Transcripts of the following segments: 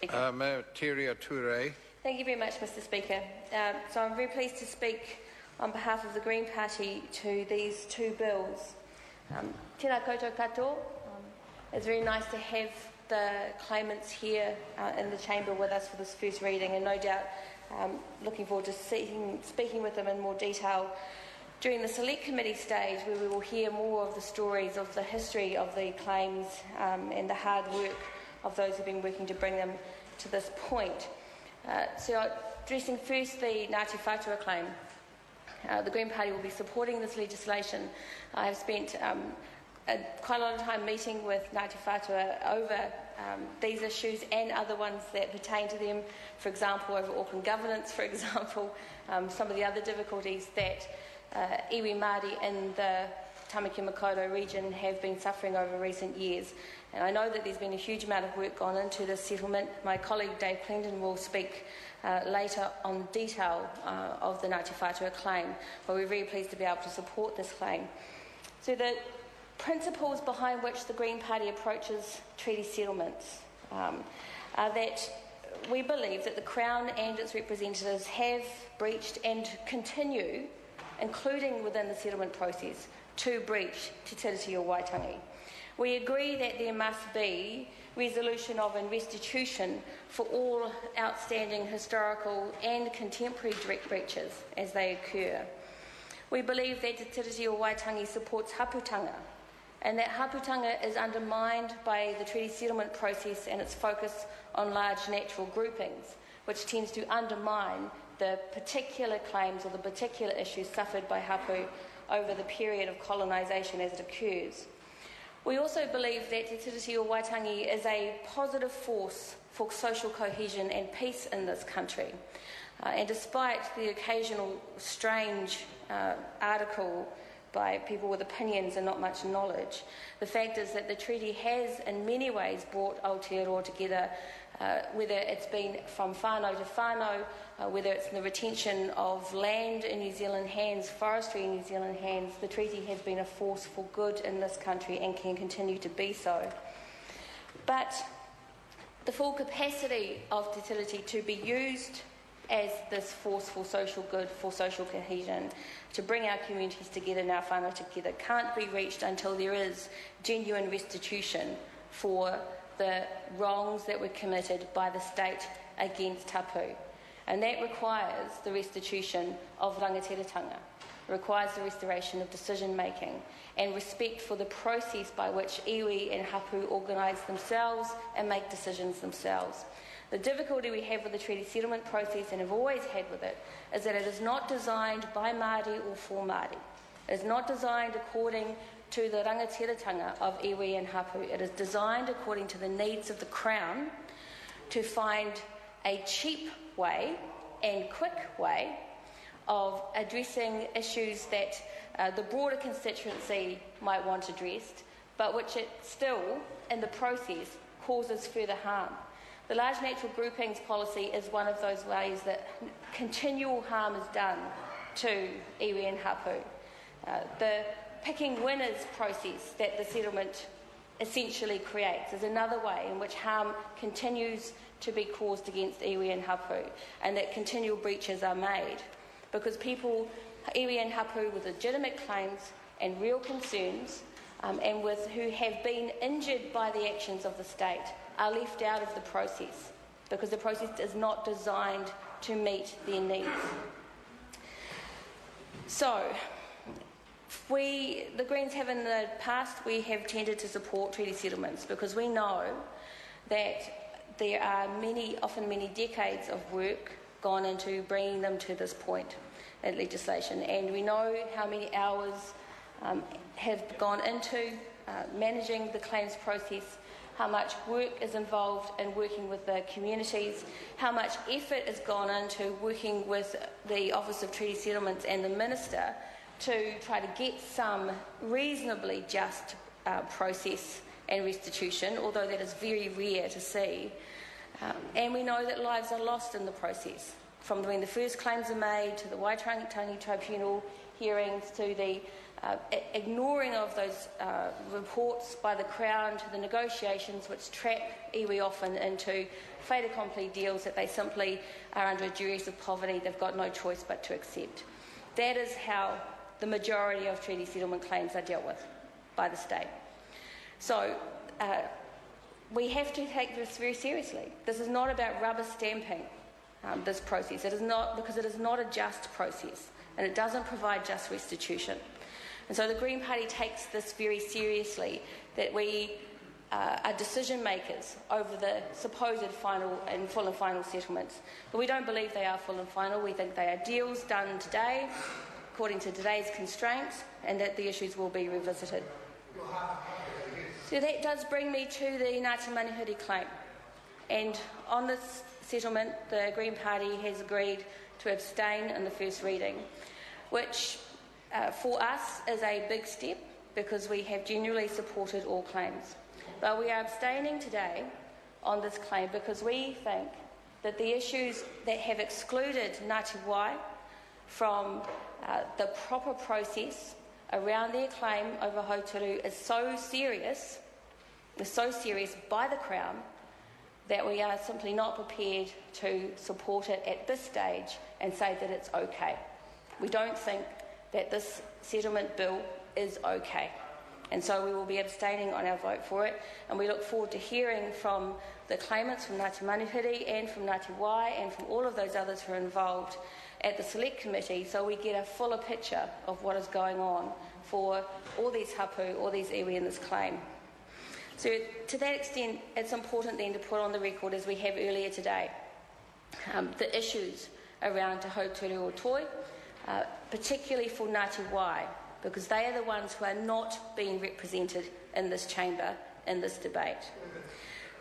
Manuhiri. Thank you very much, Mr Speaker. So I'm very pleased to speak on behalf of the Green Party to these two bills. Tēnā koutou katoa. It's very nice to have the claimants here in the chamber with us for this first reading, and no doubt looking forward to speaking with them in more detail during the Select Committee stage, where we will hear more of the stories of the history of the claims and the hard work of those who have been working to bring them to this point. So addressing first the Ngati Whatua claim, the Green Party will be supporting this legislation. I have spent quite a lot of time meeting with Ngati Whatua over these issues and other ones that pertain to them, for example, over Auckland governance, for example, some of the other difficulties that iwi Māori in the Tamaki Makaurau region have been suffering over recent years. And I know that there's been a huge amount of work gone into this settlement. My colleague Dave Clendon will speak later on detail of the Ngati Whatua claim, but we're very pleased to be able to support this claim. So the principles behind which the Green Party approaches treaty settlements are that we believe that the Crown and its representatives have breached and continue, including within the settlement process, to breach Te Tiriti o Waitangi. We agree that there must be resolution of and restitution for all outstanding historical and contemporary direct breaches as they occur. We believe that Te Tiriti o Waitangi supports haputanga, and that haputanga is undermined by the treaty settlement process and its focus on large natural groupings, which tends to undermine the particular claims or the particular issues suffered by hapu over the period of colonisation as it occurs. We also believe that Te Tiriti o Waitangi is a positive force for social cohesion and peace in this country. And despite the occasional strange article by people with opinions and not much knowledge, the fact is that the treaty has in many ways brought Aotearoa together, whether it's been from whānau to whānau, whether it's in the retention of land in New Zealand hands, forestry in New Zealand hands. The treaty has been a force for good in this country and can continue to be so. But the full capacity of Te Tiriti to be used as this force for social good, for social cohesion, to bring our communities together and our whānau together, can't be reached until there is genuine restitution for the wrongs that were committed by the state against tapu. And that requires the restitution of rangatiratanga, requires the restoration of decision-making and respect for the process by which iwi and hapu organise themselves and make decisions themselves. The difficulty we have with the treaty settlement process, and have always had with it, is that it is not designed by Māori or for Māori. It is not designed according to the rangatiratanga of iwi and hapu. It is designed according to the needs of the Crown to find a cheap way and quick way of addressing issues that the broader constituency might want addressed, but which it still, in the process, causes further harm. The large natural groupings policy is one of those ways that continual harm is done to iwi and hapu. The picking winners process that the settlement essentially creates is another way in which harm continues to be caused against iwi and hapu, and that continual breaches are made because people, iwi and hapu with legitimate claims and real concerns and with who have been injured by the actions of the state, are left out of the process because the process is not designed to meet their needs. So, the Greens have in the past, we have tended to support treaty settlements because we know that there are often many decades of work gone into bringing them to this point in legislation, and we know how many hours have gone into managing the claims process, how much work is involved in working with the communities, how much effort has gone into working with the Office of Treaty Settlements and the Minister to try to get some reasonably just process and restitution, although that is very rare to see. And we know that lives are lost in the process, from when the first claims are made to the Waitangi Tribunal hearings to the ignoring of those reports by the Crown to the negotiations which trap iwi often into fait accompli deals that they simply are under a duress of poverty, they've got no choice but to accept. That is how the majority of treaty settlement claims are dealt with by the state. So we have to take this very seriously. This is not about rubber stamping this process. It is not, because it is not a just process and it doesn't provide just restitution. And so the Green Party takes this very seriously, that we are decision makers over the supposed final and full and final settlements. But we don't believe they are full and final. We think they are deals done today, according to today's constraints, and that the issues will be revisited. So that does bring me to the Ngati Manuhiri claim. And on this settlement, the Green Party has agreed to abstain in the first reading, which for us is a big step because we have generally supported all claims. But we are abstaining today on this claim because we think that the issues that have excluded Ngati Wai from the proper process around their claim over Hauturu is so serious by the Crown that we are simply not prepared to support it at this stage and say that it's okay. We don't think that this settlement bill is okay. And so we will be abstaining on our vote for it, and we look forward to hearing from the claimants, from Ngati Manuhiri and from Ngati Wai and from all of those others who are involved at the Select Committee, so we get a fuller picture of what is going on for all these hapu, all these iwi in this claim. So to that extent, it's important then to put on the record, as we have earlier today, the issues around Te Hauturu o Toi, particularly for Ngati Wai, because they are the ones who are not being represented in this chamber, in this debate.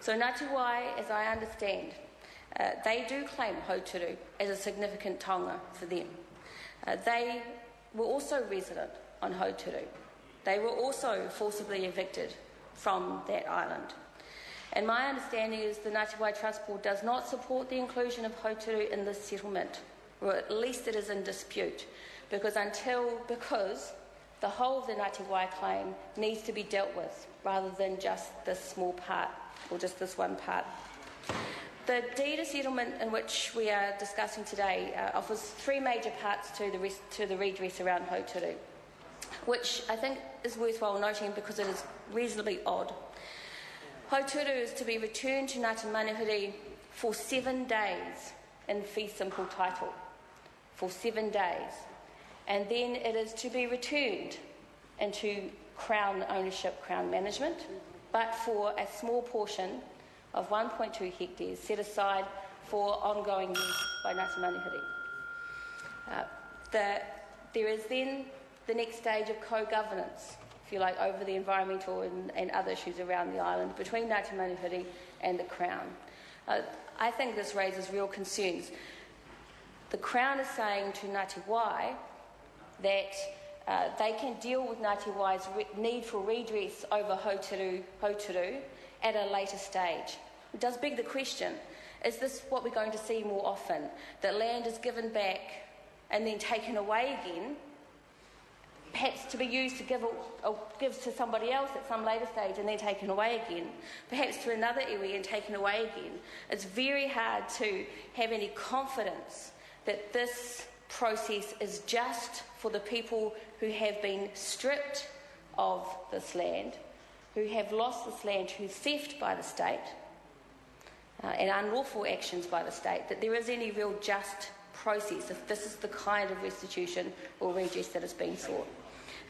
So Ngati Wai, as I understand, they do claim Hauturu as a significant taonga for them. They were also resident on Hauturu. They were also forcibly evicted from that island. And my understanding is the Ngati Wai Trust Board does not support the inclusion of Hauturu in this settlement, or at least it is in dispute, because the whole of the Ngati Wai claim needs to be dealt with, rather than just this small part, or just this one part. The deed of settlement in which we are discussing today offers three major parts to the redress around Hauturu, which I think is worthwhile noting because it is reasonably odd. Hauturu is to be returned to Ngati Manuhiri for 7 days in fee simple title, for 7 days. And then it is to be returned into Crown ownership, Crown management, but for a small portion of 1.2 hectares set aside for ongoing use by Ngati Manuhiri. There is then the next stage of co-governance, if you like, over the environmental and other issues around the island between Ngati Manuhiri and the Crown. I think this raises real concerns. The Crown is saying to Ngati Wai that they can deal with Ngati Wai's need for redress over Hauturu at a later stage. It does beg the question, is this what we're going to see more often? That land is given back and then taken away again, perhaps to be used to give to somebody else at some later stage and then taken away again, perhaps to another iwi and taken away again. It's very hard to have any confidence that this process is just for the people who have been stripped of this land, who have lost this land through theft by the state and unlawful actions by the state, that there is any real just process if this is the kind of restitution or redress that is being sought.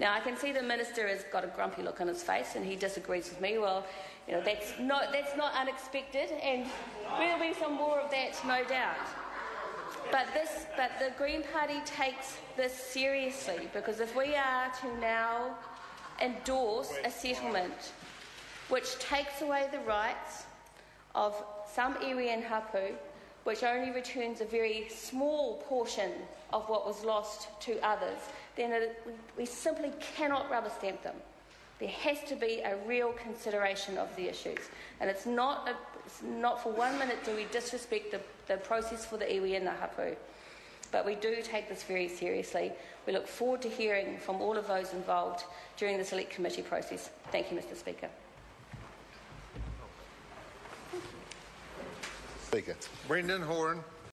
Now, I can see the Minister has got a grumpy look on his face and he disagrees with me. Well, you know, that's not unexpected, and there'll be some more of that, no doubt. But the Green Party takes this seriously, because if we are to now endorse a settlement which takes away the rights of some iwi and hapu, which only returns a very small portion of what was lost to others, then we simply cannot rubber stamp them. There has to be a real consideration of the issues. And it's not for 1 minute do we disrespect the process for the iwi and the hapu. but we do take this very seriously. We look forward to hearing from all of those involved during the Select Committee process. Thank you, Mr Speaker. Speaker. Brendan Horan.